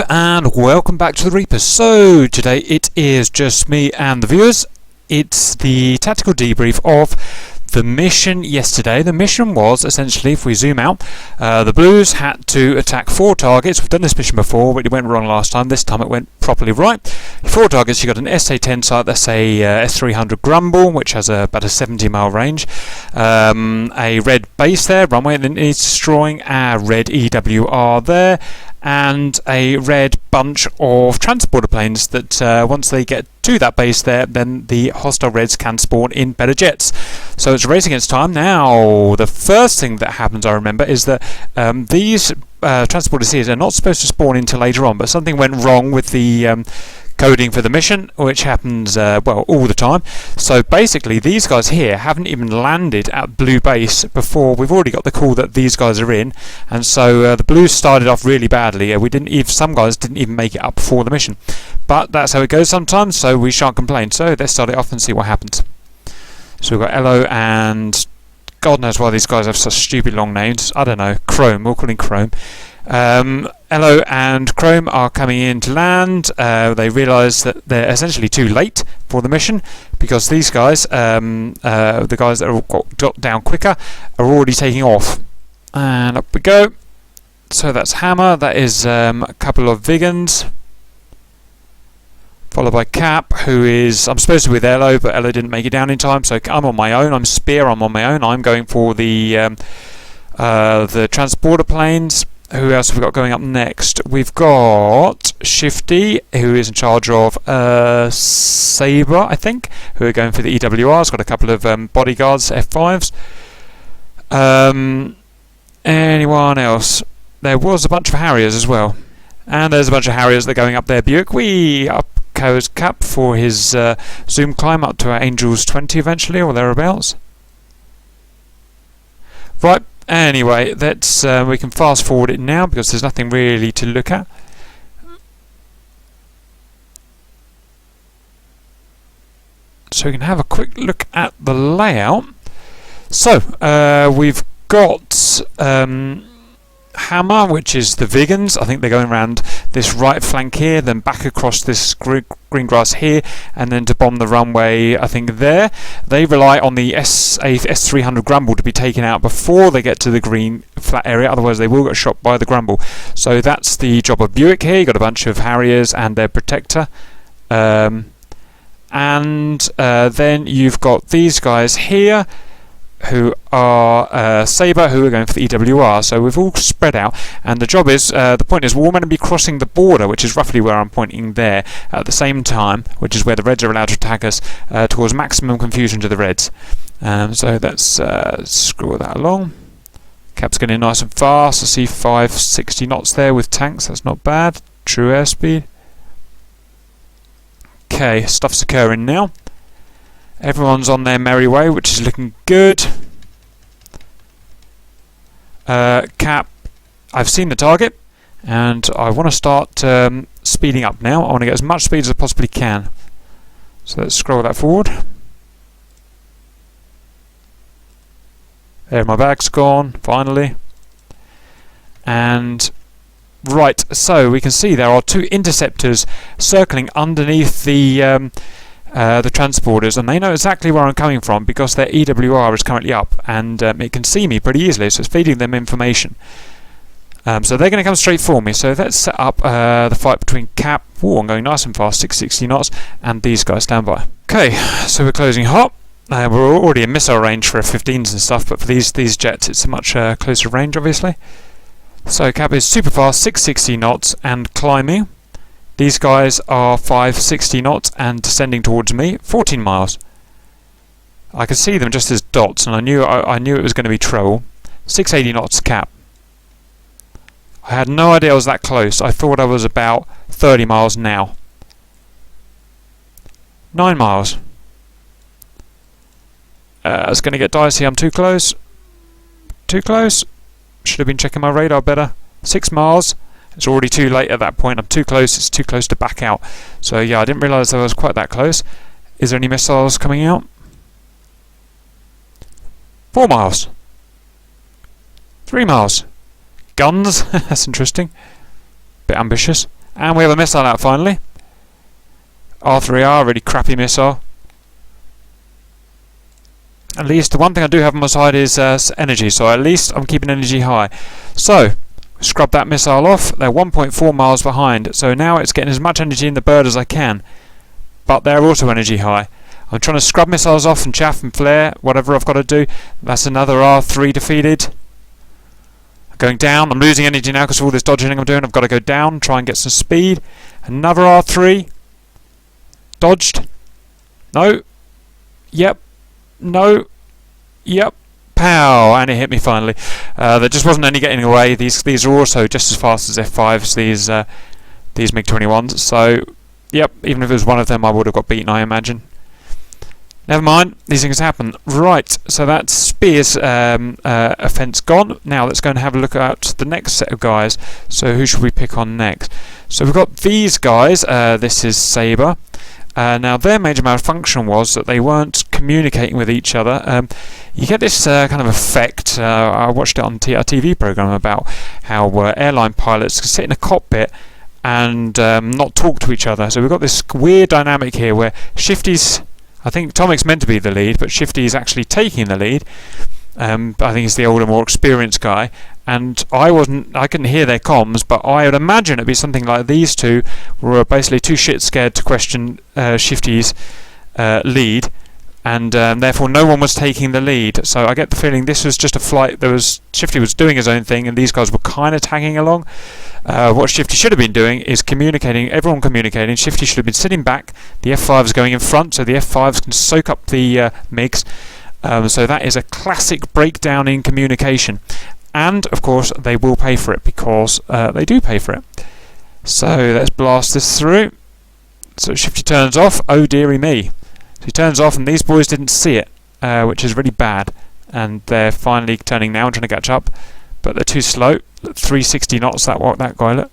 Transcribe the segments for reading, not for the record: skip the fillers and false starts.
and welcome back to the Reapers. So today it is just me and the viewers. It's the tactical debrief of the mission yesterday. The mission was essentially, if we zoom out, the Blues had to attack 4 targets. We've done this mission before, but it went wrong last time. This time it went properly right. 4 targets. You got an SA-10 site, that's a S300 Grumble, which has about a 70-mile range. A red base there, runway, and then it's destroying our red EWR there, and a red bunch of transporter planes that once they get to that base there, then the hostile reds can spawn in better jets. So it's a race against time. Now, the first thing that happens, I remember, is that these transporters here are not supposed to spawn until later on, but something went wrong with the coding for the mission, which happens well all the time. So basically these guys here haven't even landed at Blue Base before we've already got the call that these guys are in, and so the Blues started off really badly. Some guys didn't even make it up before the mission, but that's how it goes sometimes, so we shan't complain. So let's start it off and see what happens. So we've got Elo, and God knows why these guys have such stupid long names. I don't know. Chrome, we'll call him Chrome. Elo and Chrome are coming in to land. They realise that they're essentially too late for the mission, because these guys, the guys that have got down quicker, are already taking off. And up we go. So that's Hammer, that is a couple of Vigans, followed by Cap, who is, I'm supposed to be with Elo, but Elo didn't make it down in time, so I'm on my own. I'm Spear, I'm on my own. I'm going for the transporter planes. Who else have we got going up next? We've got Shifty, who is in charge of Sabre, I think, who are going for the EWRs. Got a couple of bodyguards, F5s. Anyone else? There was a bunch of Harriers as well. And there's a bunch of Harriers that are going up there. Buick, up goes Cap for his zoom climb up to our Angels 20 eventually, or thereabouts. Right. Anyway, let's we can fast forward it now because there's nothing really to look at. So we can have a quick look at the layout. So we've got Hammer, which is the Vigans. I think they're going around this right flank here, then back across this green grass here, and then to bomb the runway, I think there. They rely on the S300 Grumble to be taken out before they get to the green flat area, otherwise they will get shot by the Grumble. So that's the job of Buick here. You've got a bunch of Harriers and their protector. And then you've got these guys here, who are Sabre, who are going for the EWR. So we've all spread out, and the job is, the point is, we're all meant to be crossing the border, which is roughly where I'm pointing there, at the same time, which is where the Reds are allowed to attack us, to cause maximum confusion to the Reds. So let's scroll that along. Cap's getting nice and fast. I see 560 knots there with tanks, that's not bad. True airspeed. Okay, stuff's occurring now. Everyone's on their merry way, which is looking good. Cap, I've seen the target, and I want to start speeding up now. I want to get as much speed as I possibly can. So let's scroll that forward. There, my bag's gone, finally. And right, so we can see there are 2 interceptors circling underneath the transporters, and they know exactly where I'm coming from because their EWR is currently up, and it can see me pretty easily, so it's feeding them information. So they're going to come straight for me. So let's set up the fight between Cap, I'm going nice and fast, 660 knots, and these guys stand by. Okay, so we're closing hot. We're already in missile range for F-15s and stuff, but for these jets it's a much closer range, obviously. So Cap is super fast, 660 knots, and climbing. These guys are 560 knots and descending towards me, 14 miles. I could see them just as dots, and I knew it was going to be trouble. 680 knots Cap. I had no idea I was that close. I thought I was about 30 miles now. 9 miles. It's going to get dicey. I'm too close. Too close. Should have been checking my radar better. 6 miles. It's already too late at that point. I'm too close. It's too close to back out. So yeah, I didn't realise I was quite that close. Is there any missiles coming out? 4 miles. 3 miles. Guns. That's interesting. Bit ambitious. And we have a missile out finally. R3R, really crappy missile. At least the one thing I do have on my side is energy, so at least I'm keeping energy high. So, scrub that missile off. They're 1.4 miles behind, so now it's getting as much energy in the bird as I can. But they're also energy high. I'm trying to scrub missiles off and chaff and flare, whatever I've got to do. That's another R3 defeated. Going down. I'm losing energy now because of all this dodging I'm doing. I've got to go down, try and get some speed. Another R3. Dodged. No. Yep. No. Yep. Pow! And it hit me finally. There just wasn't any getting away. These are also just as fast as F5s, these MiG-21s. So, yep, even if it was one of them, I would have got beaten, I imagine. Never mind, these things happen. Right, so that's Spear's offence gone. Now let's go and have a look at the next set of guys. So who should we pick on next? So we've got these guys. This is Sabre. Now their major malfunction was that they weren't communicating with each other. You get this kind of effect. I watched it on a TV program about how airline pilots can sit in a cockpit and not talk to each other. So we've got this weird dynamic here where Shifty's, I think Tomic's meant to be the lead, but Shifty is actually taking the lead. I think he's the older, more experienced guy, and I couldn't hear their comms, but I would imagine it'd be something like these two were basically too shit scared to question Shifty's lead, and therefore no one was taking the lead. So I get the feeling this was just a flight. Shifty was doing his own thing, and these guys were kind of tagging along. What Shifty should have been doing is communicating, everyone communicating. Shifty should have been sitting back, the F5s going in front, so the F5s can soak up the MiGs. So that is a classic breakdown in communication. And, of course, they will pay for it, because they do pay for it. So let's blast this through. So Shifty turns off. Oh, dearie me. So he turns off, and these boys didn't see it, which is really bad. And they're finally turning now and trying to catch up. But they're too slow. 360 knots, that guy, look.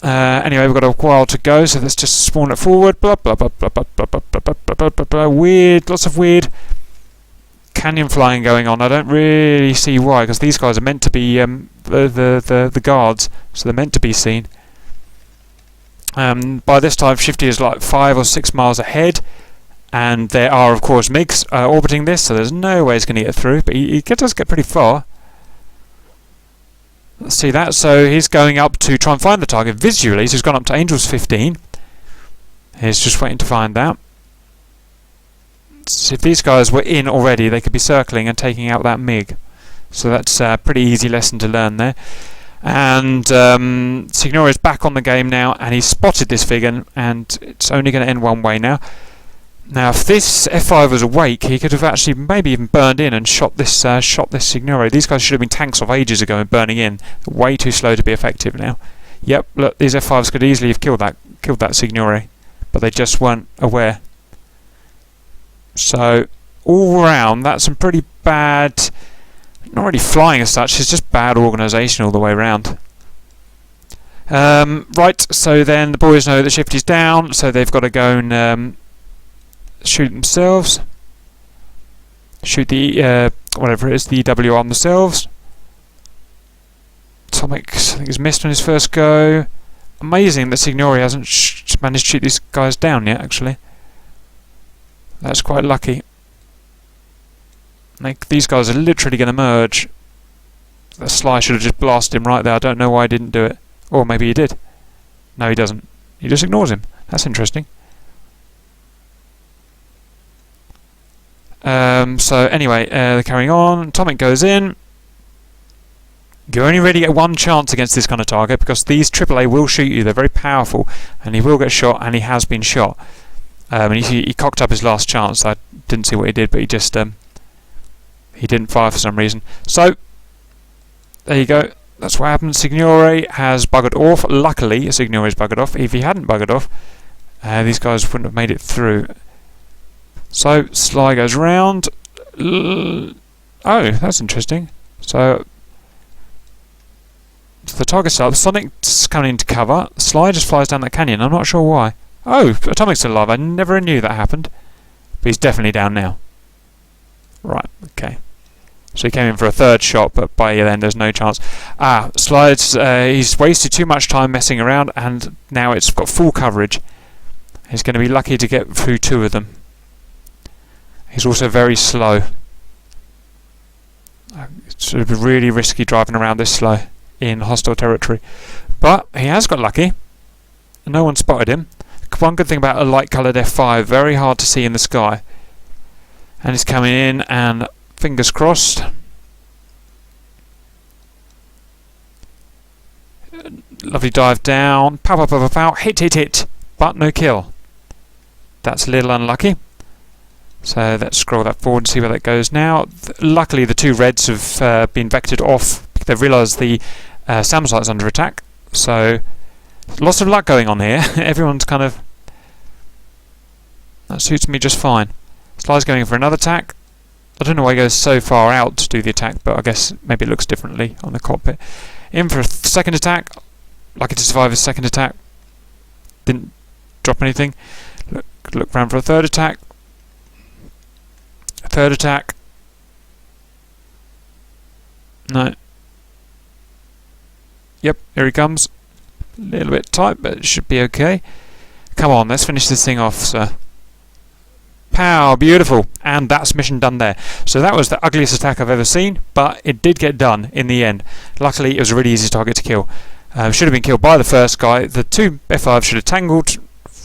Anyway, we've got a while to go, so let's just spawn it forward. Blah blah blah blah blah blah blah blah blah blah blah blah. Weird, lots of weird canyon flying going on. I don't really see why, because these guys are meant to be the guards, so they're meant to be seen. By this time, Shifty is like 5 or 6 miles ahead, and there are, of course, MiGs orbiting this, so there's no way he's going to get through. But he does get pretty far. Let's see that. So he's going up to try and find the target visually. So he's gone up to Angels 15. He's just waiting to find that. So if these guys were in already, they could be circling and taking out that MiG. So that's a pretty easy lesson to learn there. And Signore is back on the game now, and he's spotted this Vigan, and it's only going to end one way now. Now, if this F5 was awake, he could have actually maybe even burned in and shot this Signore. These guys should have been tanks off ages ago and burning in. Way too slow to be effective now. Yep, look, these F5s could easily have killed that Signore, but they just weren't aware. So, all round, that's some pretty bad, not really flying as such, it's just bad organisation all the way around. Right, so then the boys know that Shifty's down, so they've got to go and shoot themselves. Shoot the whatever it is, the EW on themselves. Tomic, I think, has missed on his first go. Amazing that Signore hasn't managed to shoot these guys down yet, actually. That's quite lucky. Like, these guys are literally going to merge. The Sly should have just blasted him right there. I don't know why he didn't do it. Or maybe he did. No, he doesn't. He just ignores him. That's interesting. So anyway, they're carrying on. Tomic goes in. You only really get one chance against this kind of target, because these AAA will shoot you. They're very powerful, and he will get shot, and he has been shot. And he cocked up his last chance. I didn't see what he did, but he just he didn't fire for some reason. So there you go. That's what happened. Signore has buggered off. Luckily, Signore has buggered off. If he hadn't buggered off, these guys wouldn't have made it through. So Sly goes round. Oh, that's interesting. So the target's up. Sonic's coming into cover. Sly just flies down that canyon. I'm not sure why. Oh, Atomic's still alive. I never knew that happened. But he's definitely down now. Right, okay. So he came in for a third shot, but by then there's no chance. Slides, he's wasted too much time messing around, and now it's got full coverage. He's going to be lucky to get through 2 of them. He's also very slow. It's really risky driving around this slow in hostile territory. But he has got lucky. No one spotted him. One good thing about a light coloured F5, very hard to see in the sky. And he's coming in, and fingers crossed. Lovely dive down. Pow, pow, pow, pow, pow. Hit, hit, hit. But no kill. That's a little unlucky. So let's scroll that forward and see where that goes now. Luckily, the 2 reds have been vectored off. They've realised the SAM site's under attack. So lots of luck going on here. Everyone's kind of... That suits me just fine. Sly's going for another attack. I don't know why he goes so far out to do the attack, but I guess maybe it looks differently on the cockpit. In for a second attack. Lucky to survive his second attack. Didn't drop anything. Look round for a third attack. A third attack. No. Yep, here he comes. A little bit tight, but it should be okay. Come on, let's finish this thing off, sir. Pow, beautiful. And that's mission done there. So that was the ugliest attack I've ever seen, but it did get done in the end. Luckily, it was a really easy target to kill. Should have been killed by the first guy. The 2 F5s should have tangled.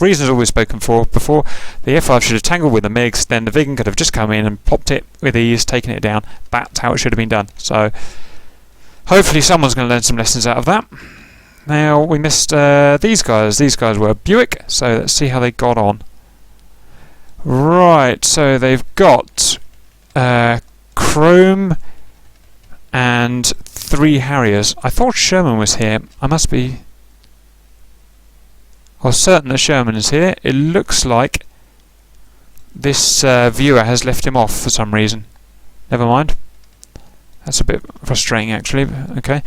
Reasons always spoken for before. The F5 should have tangled with the MiGs, then the Vigan could have just come in and popped it with ease, taken it down. That's how it should have been done. So hopefully someone's going to learn some lessons out of that. Now we missed these guys. These guys were Buick, so let's see how they got on. Right, so they've got Chrome and 3 Harriers. I thought Sherman was here. I must be... I was certain that Sherman is here. It looks like this viewer has left him off for some reason. Never mind. That's a bit frustrating, actually. Okay.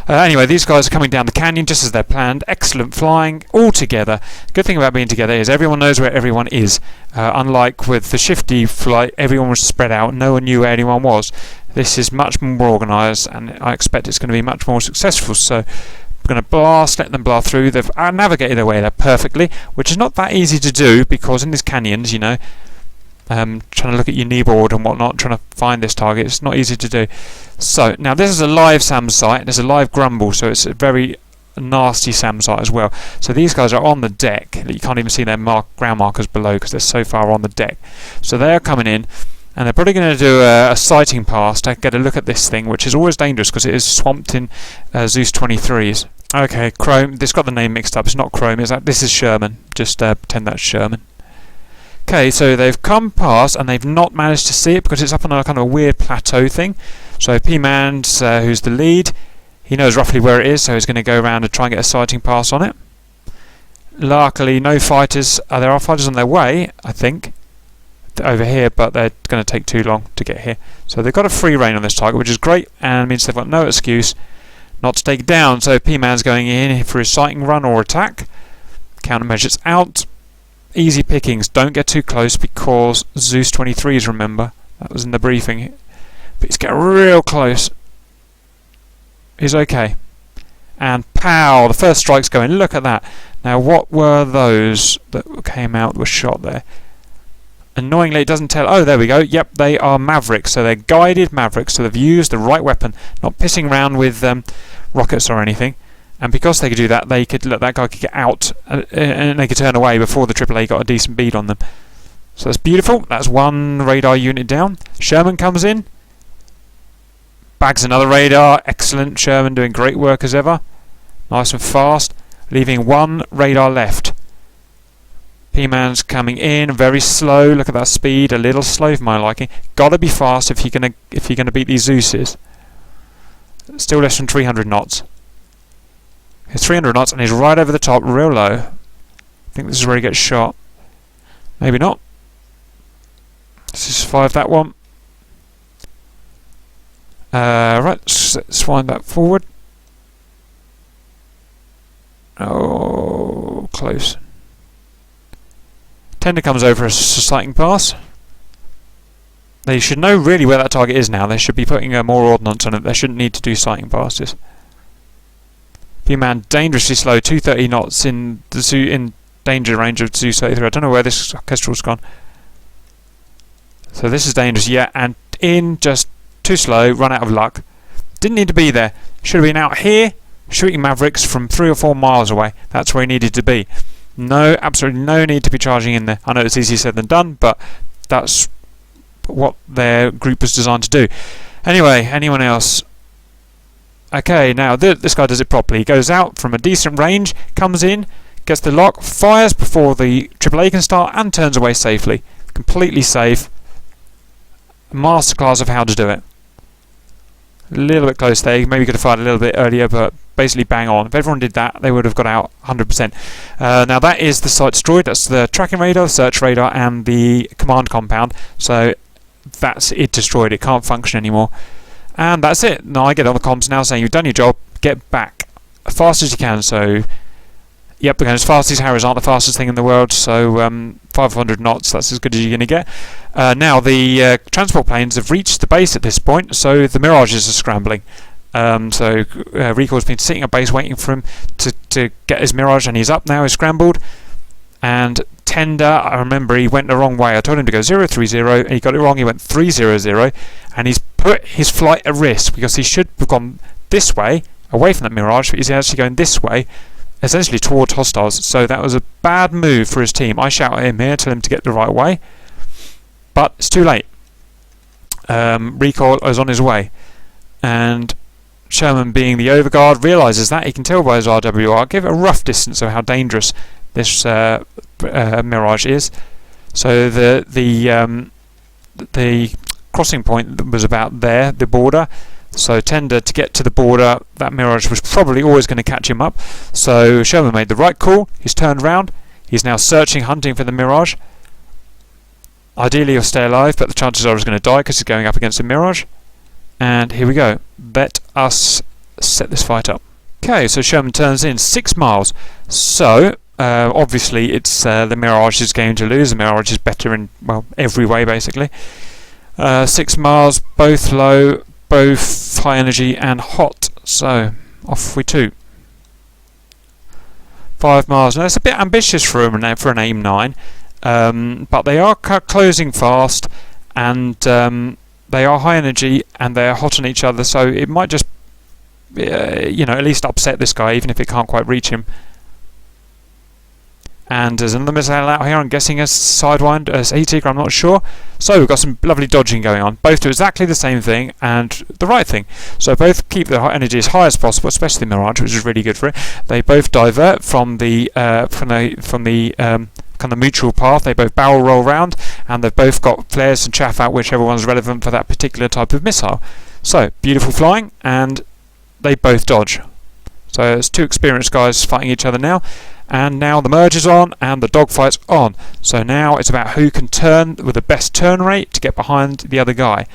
Anyway, these guys are coming down the canyon just as they're planned. Excellent flying, all together. Good thing about being together is everyone knows where everyone is. Unlike with the shifty flight, everyone was spread out. No one knew where anyone was. This is much more organised, and I expect it's going to be much more successful. So we're going to blast, let them blast through. They've navigated their way there perfectly, which is not that easy to do because in these canyons, you know, trying to look at your kneeboard and whatnot, trying to find this target, it's not easy to do. So now this is a live SAM site. There's a live grumble, so it's a very nasty SAM site as well. So these guys are on the deck. You can't even see their ground markers below because they're so far on the deck. So they're coming in, and they're probably going to do a sighting pass to get a look at this thing, which is always dangerous because it is swamped in Zeus 23s. Okay, Chrome. This got the name mixed up. It's not Chrome. This is Sherman. Just pretend that's Sherman. Okay, so they've come past and they've not managed to see it because it's up on a kind of a weird plateau thing. So P-Man's, who's the lead, he knows roughly where it is, so he's going to go around and try and get a sighting pass on it. Luckily, no fighters. There are fighters on their way, I think, over here, but they're going to take too long to get here. So they've got a free rein on this target, which is great, and means they've got no excuse not to take it down. So P-Man's going in for his sighting run or attack. Countermeasures out. Easy pickings. Don't get too close because Zeus 23s, remember. That was in the briefing. But he's getting real close. He's okay. And pow! The first strike's going. Look at that. Now, what were those that came out were shot there? Annoyingly, it doesn't tell. Oh, there we go. Yep, they are Mavericks. So they're guided Mavericks. So they've used the right weapon. Not pissing around with rockets or anything. And because they could do that, they could look. That guy could get out, and they could turn away before the AAA got a decent bead on them. So that's beautiful. That's one radar unit down. Sherman comes in, bags another radar. Excellent. Sherman doing great work as ever. Nice and fast, leaving one radar left. P-Man's coming in, very slow. Look at that speed, a little slow for my liking. Got to be fast if you're gonna beat these Zeuses. Still less than 300 knots. He's 300 knots and he's right over the top, real low. I think this is where he gets shot. Maybe not. Let's survive that one. Right, let's wind that forward. Oh, close. Tender comes over a sighting pass. They should know really where that target is now. They should be putting more ordnance on it. They shouldn't need to do sighting passes. V-man dangerously slow, 230 knots in danger range of Zoo 33. I don't know where this Kestrel's gone. So this is dangerous, yeah, and in just too slow, run out of luck. Didn't need to be there. Should have been out here, shooting Mavericks from 3 or 4 miles away. That's where he needed to be. No, absolutely no need to be charging in there. I know it's easier said than done, but that's what their group was designed to do. Anyway, anyone else? Okay, now this guy does it properly. He goes out from a decent range, comes in, gets the lock, fires before the AAA can start, and turns away safely. Completely safe. Masterclass of how to do it. A little bit close there. Maybe could have fired a little bit earlier, but basically bang on. If everyone did that, they would have got out 100%. Now that is the site destroyed. That's the tracking radar, the search radar, and the command compound. So that's it destroyed. It can't function anymore. And that's it. Now I get on the comms now saying you've done your job. Get back as fast as you can. So yep, because as fast as Harriers aren't the fastest thing in the world. So 500 knots. That's as good as you're going to get. Now the transport planes have reached the base at this point. So the Mirages are scrambling. So Recall's been sitting at base waiting for him to get his Mirage, and he's up now. He's scrambled. And Tender, I remember he went the wrong way. I told him to go 030, and he got it wrong. He went 300, and he's put his flight at risk because he should have gone this way, away from that Mirage, but he's actually going this way, essentially towards hostiles. So that was a bad move for his team. I shout at him here, tell him to get the right way, but it's too late. Recall is on his way, and Sherman, being the overguard, realises that. He can tell by his RWR, give it a rough distance of how dangerous this Mirage is. So the crossing point was about there, the border. So Tender, to get to the border, that Mirage was probably always going to catch him up. So Sherman made the right call. He's turned round. He's now searching, hunting for the Mirage. Ideally he'll stay alive, but the chances are he's going to die because he's going up against a Mirage. And here we go. Let us set this fight up. Okay, so Sherman turns in 6 miles. So obviously it's the Mirage's game to lose. The Mirage is better in, well, every way basically. 6 miles, both low, both high energy and hot. So off we toot. 5 miles. Now it's a bit ambitious for an AIM 9, but they are closing fast, and they are high energy and they are hot on each other. So it might just, at least upset this guy, even if it can't quite reach him. And there's another missile out here, I'm guessing a Sidewind, a Heat-Seeker, I'm not sure. So we've got some lovely dodging going on. Both do exactly the same thing and the right thing. So both keep the energy as high as possible, especially the Mirage, which is really good for it. They both divert from the kind of mutual path. They both barrel roll round, and they've both got flares and chaff out, whichever one's relevant for that particular type of missile. So beautiful flying, and they both dodge. So it's 2 experienced guys fighting each other now. And now the merge is on and the dogfight's on. So now it's about who can turn with the best turn rate to get behind the other guy.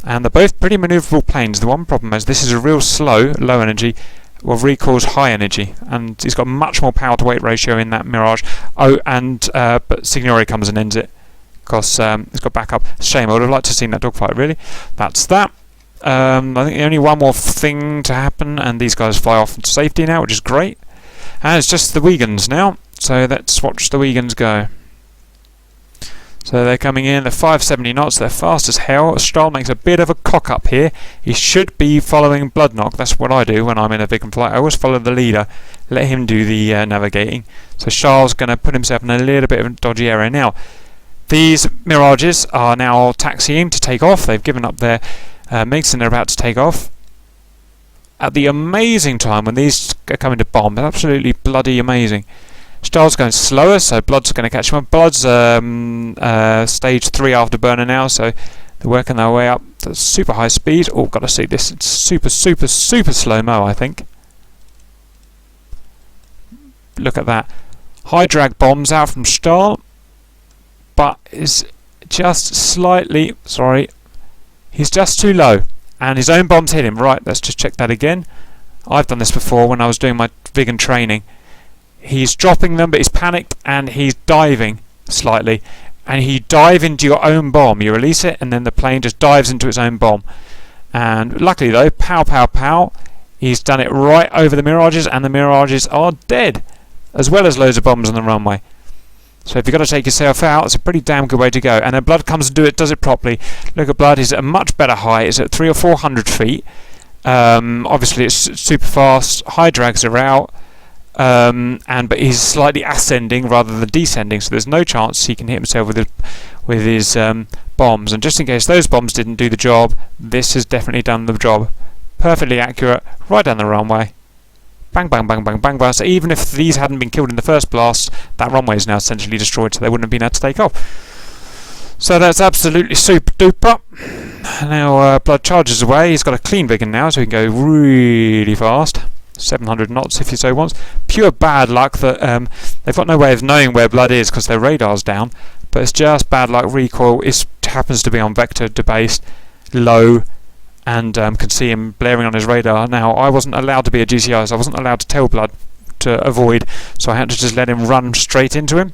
And they're both pretty manoeuvrable planes. The one problem is this is a real slow, low energy, well, Recall's high energy, and he's got much more power to weight ratio in that Mirage. Oh, and but Signori comes and ends it because he's got backup. Shame, I would have liked to have seen that dogfight, really. That's that. I think only one more thing to happen, and these guys fly off into safety now, which is great. And it's just the Wiegans now, so let's watch the Wiegans go. So they're coming in, they're 570 knots, they're fast as hell. Stahl makes a bit of a cock up here. He should be following Bloodknock. That's what I do when I'm in a Viking flight. I always follow the leader, let him do the navigating. So Stahl's going to put himself in a little bit of a dodgy area. Now, these Mirages are now taxiing to take off. They've given up their MiGs and they're about to take off. At the amazing time when these are coming to bomb, they're absolutely bloody amazing. Stahl's going slower, so Blood's going to catch him up. Blood's stage 3 afterburner now, so they're working their way up to super high speed. Oh, got to see this. It's super, super, super slow-mo, I think. Look at that. High drag bombs out from Stahl, but is just slightly, sorry, he's just too low. And his own bombs hit him. Right, let's just check that again. I've done this before when I was doing my vegan training. He's dropping them, but he's panicked and he's diving slightly. and you dive into your own bomb. You release it, and then the plane just dives into its own bomb. And luckily though, pow pow pow, he's done it right over the Mirages, and the Mirages are dead, as well as loads of bombs on the runway. So if you've got to take yourself out, it's a pretty damn good way to go. And then Blood comes and does it properly. Look at Blood, he's at a much better height. It's at 300 or 400 feet. Obviously it's super fast, high drags are out, but he's slightly ascending rather than descending, so there's no chance he can hit himself with his bombs. And just in case those bombs didn't do the job, this has definitely done the job. Perfectly accurate, right down the runway. Bang, bang, bang, bang, bang, bang. So even if these hadn't been killed in the first blast, that runway is now essentially destroyed, so they wouldn't have been able to take off. So that's absolutely super duper. Now Blood charges away. He's got a clean Vigan now, so he can go really fast. 700 knots if he so wants. Pure bad luck that they've got no way of knowing where Blood is because their radar's down, but it's just bad luck. Recoil happens to be on vector debased, low, and can see him blaring on his radar. Now, I wasn't allowed to be a DCS, so I wasn't allowed to tell Blood to avoid, so I had to just let him run straight into him,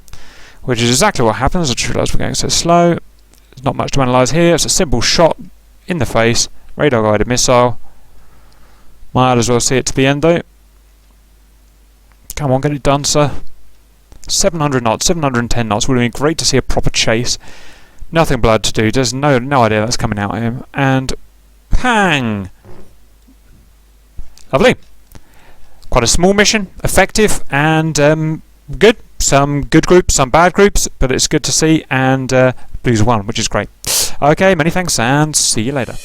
which is exactly what happens. I just realised we're going so slow. There's not much to analyse here. It's a simple shot in the face, radar guided missile. Might as well see it to the end though. Come on, get it done, sir. 700 knots, 710 knots. Would have been great to see a proper chase. Nothing Blood to do. There's no idea that's coming out of him. And pang! Lovely. Quite a small mission, effective, and good. Some good groups, some bad groups, but it's good to see. And Blues won, which is great. Okay, many thanks, and see you later.